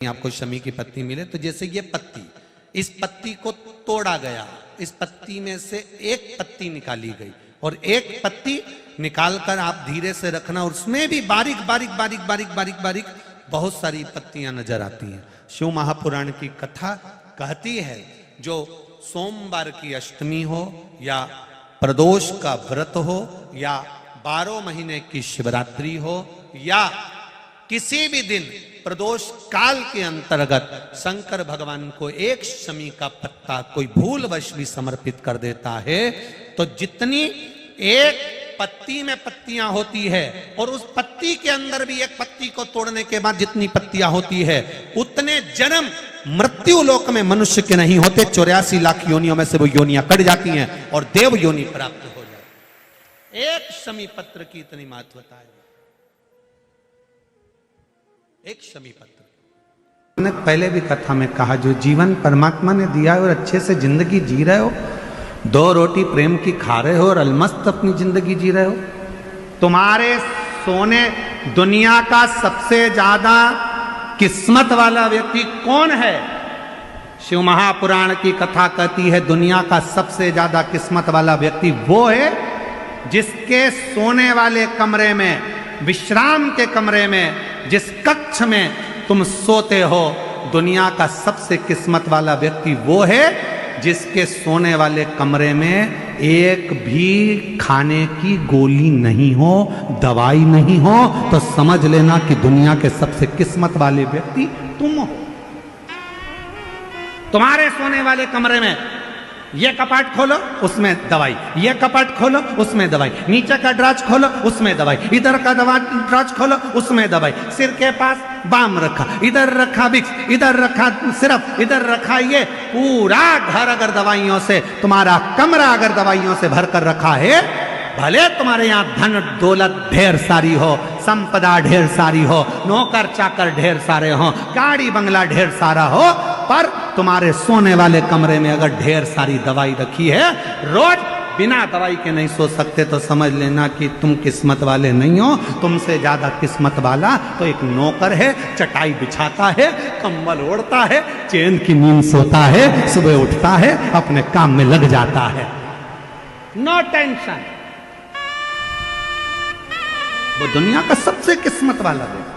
आपको शमी की पत्ती मिले तो जैसे ये पत्ती, इस पत्ती को तोड़ा गया, इस पत्ती में से एक पत्ती निकाली गई और एक पत्ती निकालकर आप धीरे से रखना और उसमें भी बारीक बारीक बारीक बारीक बारीक बारीक बहुत सारी पत्तियां नजर आती हैं। शिव महापुराण की कथा कहती है जो सोमवार की अष्टमी हो या प्रदोष का व्रत हो या 12 महीने की शिवरात्रि हो या किसी भी दिन प्रदोष काल के अंतर्गत शंकर भगवान को एक शमी का पत्ता कोई भूलवश भी समर्पित कर देता है तो जितनी एक पत्ती में पत्तियां होती है और उस पत्ती के अंदर भी एक पत्ती को तोड़ने के बाद जितनी पत्तियां होती है उतने जन्म मृत्यु लोक में मनुष्य के नहीं होते। 84 लाख योनियों में से वो योनियां कट जाती हैं और देव योनि प्राप्त हो जाती। एक शमी पत्र की इतनी महत्वता है, एक शमी पत्र। मैंने पहले भी कथा में कहा जो जीवन परमात्मा ने दिया है और अच्छे से जिंदगी जी रहे हो, 2 रोटी प्रेम की खा रहे हो और अलमस्त अपनी जिंदगी जी रहे हो, तुम्हारे सोने दुनिया का सबसे ज्यादा किस्मत वाला व्यक्ति कौन है? शिव महापुराण की कथा कहती है दुनिया का सबसे ज्यादा किस्मत वाला व्यक्ति वो है जिसके सोने वाले कमरे में, विश्राम के कमरे में, जिस कक्ष में तुम सोते हो, दुनिया का सबसे किस्मत वाला व्यक्ति वो है जिसके सोने वाले कमरे में एक भी खाने की गोली नहीं हो, दवाई नहीं हो, तो समझ लेना कि दुनिया के सबसे किस्मत वाले व्यक्ति तुम हो। तुम्हारे सोने वाले कमरे में ये कपाट खोलो उसमें दवाई, ये कपाट खोलो उसमें दवाई, नीचे का ड्राज खोलो उसमें दवाई, इधर का ड्राज खोलो उसमें दवाई, सिर के पास बाम रखा, इधर रखा विक्स, इधर रखा सिरप, इधर रखा ये, पूरा घर अगर दवाइयों से, तुम्हारा कमरा अगर दवाइयों से भरकर रखा है, भले तुम्हारे यहाँ धन दौलत ढेर सारी हो, संपदा ढेर सारी हो, नौकर चाकर ढेर सारे हो, गाड़ी बंगला ढेर सारा हो, पर तुम्हारे सोने वाले कमरे में अगर ढेर सारी दवाई रखी है, रोज बिना दवाई के नहीं सो सकते, तो समझ लेना कि तुम किस्मत वाले नहीं हो। तुमसे ज्यादा किस्मत वाला तो एक नौकर है, चटाई बिछाता है, कंबल ओढ़ता है, चैन की नींद सोता है, सुबह उठता है, अपने काम में लग जाता है, नो टेंशन। वो दुनिया का सबसे किस्मत वाला है।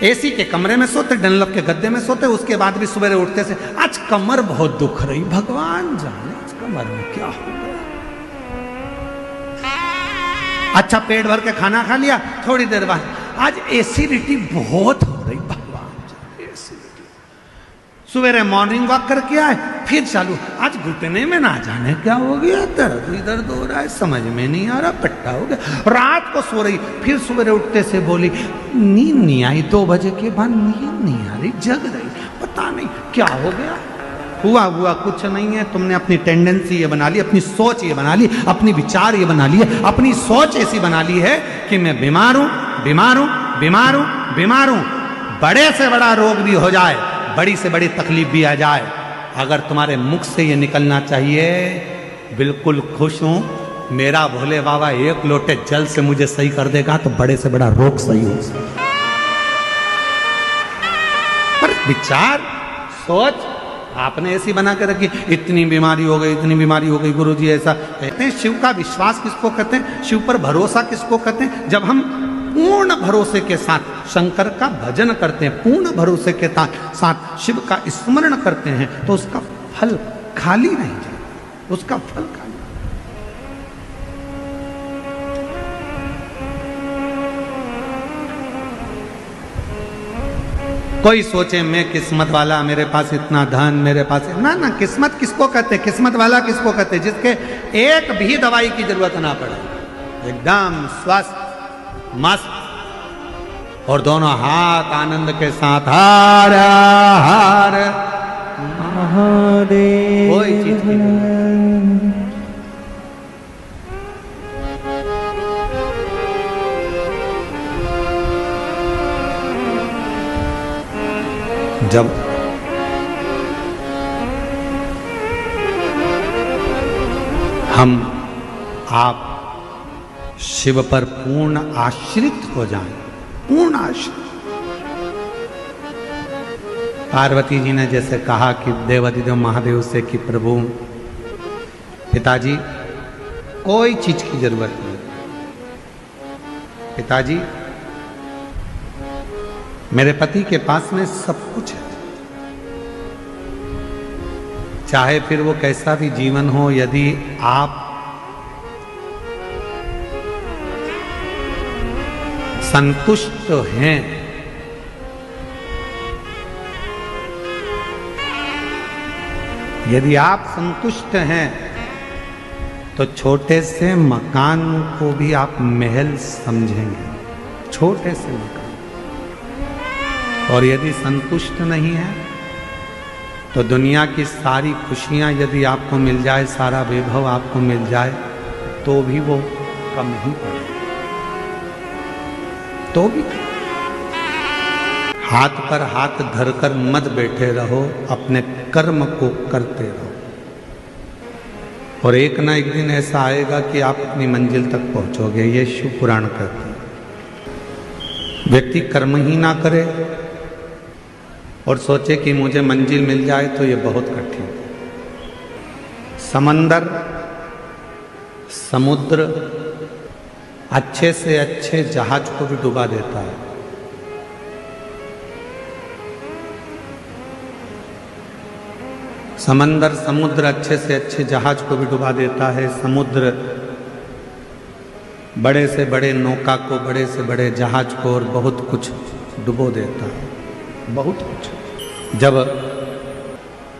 एसी के कमरे में सोते, डनलप के गद्दे में सोते, उसके बाद भी सुबह उठते से आज कमर बहुत दुख रही, भगवान जाने आज कमर में क्या हो गया। अच्छा पेट भर के खाना खा लिया, थोड़ी देर बाद आज एसिडिटी बहुत हो रही, भगवान जाने एसिडिटी। सवेरे मॉर्निंग वॉक करके आए, फिर चालू, आज घुटने में ना जाने क्या हो गया, दर्द इधर हो रहा है, समझ में नहीं आ रहा, पट्टा हो गया। रात को सो रही, फिर सवेरे उठते से बोली नींद नहीं आई, 2 बजे के बाद नींद नहीं आ रही, जग रही, पता नहीं क्या हो गया। हुआ कुछ नहीं है, तुमने अपनी टेंडेंसी ये बना ली, अपनी सोच ये बना ली, अपनी विचार ये बना लिए, अपनी सोच ऐसी बना ली है कि मैं बीमार हूं, बीमार हूं, बीमार हूं, बीमार हूं। बड़े से बड़ा रोग भी हो जाए, बड़ी से बड़ी तकलीफ भी आ जाए, अगर तुम्हारे मुख से ये निकलना चाहिए बिल्कुल खुश हूं, मेरा भोले बाबा 1 लोटे जल से मुझे सही कर देगा, तो बड़े से बड़ा रोग सही हो सकता। पर विचार सोच आपने ऐसी बना के रखी, इतनी बीमारी हो गई, इतनी बीमारी हो गई, गुरुजी ऐसा कहते हैं। शिव का विश्वास किसको कहते हैं, शिव पर भरोसा किसको कहते हैं? जब हम पूर्ण भरोसे के साथ शंकर का भजन करते हैं, पूर्ण भरोसे के साथ शिव का स्मरण करते हैं, तो उसका फल खाली नहीं जाता, उसका फल खाली। कोई सोचे मैं किस्मत वाला, मेरे पास इतना धन, मेरे पास ना, किस्मत किसको कहते, किस्मत वाला किसको कहते, जिसके एक भी दवाई की जरूरत ना पड़े, एकदम स्वस्थ मस्त और दोनों हाथ आनंद के साथ हर हर महादेव, कोई चीज की जब हम आप शिव पर पूर्ण आश्रित हो जाएं, पूर्ण आश्रित, पार्वती जी ने जैसे कहा कि देवाधिदेव महादेव से कि प्रभु पिताजी कोई चीज की जरूरत नहीं, पिताजी मेरे पति के पास में सब कुछ है, चाहे फिर वो कैसा भी जीवन हो, यदि आप संतुष्ट हैं यदि आप संतुष्ट हैं तो छोटे से मकान को भी आप महल समझेंगे, छोटे से मकान। और यदि संतुष्ट नहीं है तो दुनिया की सारी खुशियां यदि आपको मिल जाए, सारा वैभव आपको मिल जाए, तो भी वो कम ही पड़े, तो भी हाथ पर हाथ धरकर मत बैठे रहो, अपने कर्म को करते रहो। और एक ना एक दिन ऐसा आएगा कि आप अपनी मंजिल तक पहुंचोगे। ये शिव पुराण कहते हैं। व्यक्ति कर्म ही ना करे और सोचे कि मुझे मंजिल मिल जाए तो ये बहुत कठिन है। समंदर, समुद्र अच्छे से अच्छे जहाज को भी डुबा देता है। समंदर, समुद्र अच्छे से अच्छे जहाज को भी डुबा देता है। समुद्र बड़े से बड़े नौका को, बड़े से बड़े जहाज को और बहुत कुछ डुबो देता है, बहुत कुछ। जब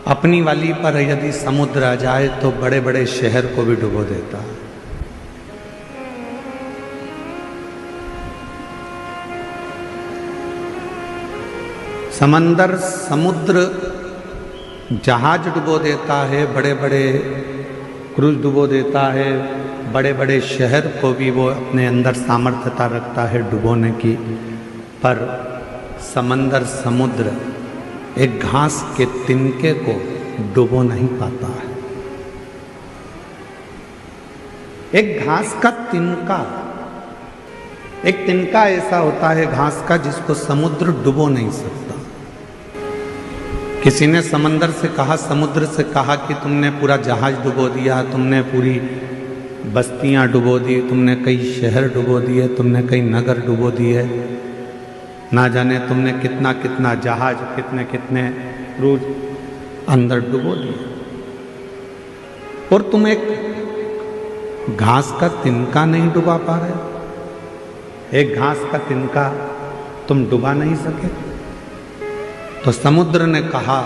अपनी वाली पर यदि समुद्र आ जाए तो बड़े बड़े शहर को भी डुबो देता है। समंदर, समुद्र जहाज डुबो देता है, बड़े बड़े क्रूज डुबो देता है, बड़े बड़े शहर को भी वो अपने अंदर सामर्थ्यता रखता है डुबोने की। पर समंदर, समुद्र एक घास के तिनके को डुबो नहीं पाता है। एक घास का तिनका, एक तिनका ऐसा होता है घास का जिसको समुद्र डुबो नहीं सकता। किसी ने समंदर से कहा, समुद्र से कहा कि तुमने पूरा जहाज डुबो दिया, तुमने पूरी बस्तियां डुबो दी, तुमने कई शहर डुबो दिए, तुमने कई नगर डुबो दिए, ना जाने तुमने कितना कितना जहाज, कितने कितने क्रूज अंदर डुबो दिए, और तुम एक घास का तिनका नहीं डुबा पा रहे। एक घास का तिनका तुम डुबा नहीं सके। तो समुद्र ने कहा,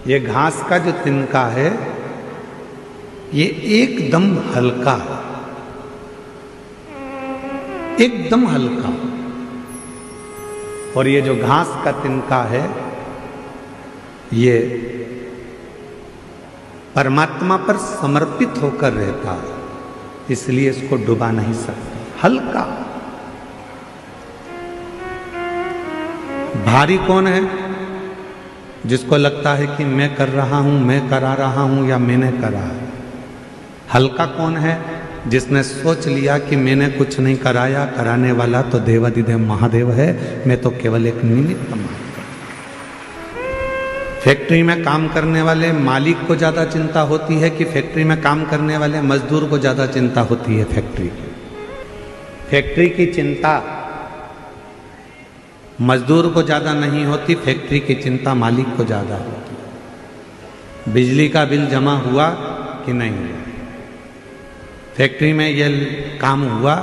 ये घास का जो तिनका है ये एकदम हल्का, एकदम हल्का, और ये जो घास का तिनका है ये परमात्मा पर समर्पित होकर रहता है, इसलिए इसको डुबा नहीं सकता। हल्का। भारी कौन है? जिसको लगता है कि मैं कर रहा हूं, मैं करा रहा हूं या मैंने करा है। हल्का कौन है? जिसने सोच लिया कि मैंने कुछ नहीं कराया, कराने वाला तो देवाधिदेव महादेव है, मैं तो केवल एक निमित्त मात्र। फैक्ट्री में काम करने वाले मालिक को ज्यादा चिंता होती है कि फैक्ट्री में काम करने वाले मजदूर को ज्यादा चिंता होती है? फैक्ट्री की चिंता मजदूर को ज़्यादा नहीं होती, फैक्ट्री की चिंता मालिक को ज़्यादा होती। बिजली का बिल जमा हुआ कि नहीं हुआ, फैक्ट्री में यह काम हुआ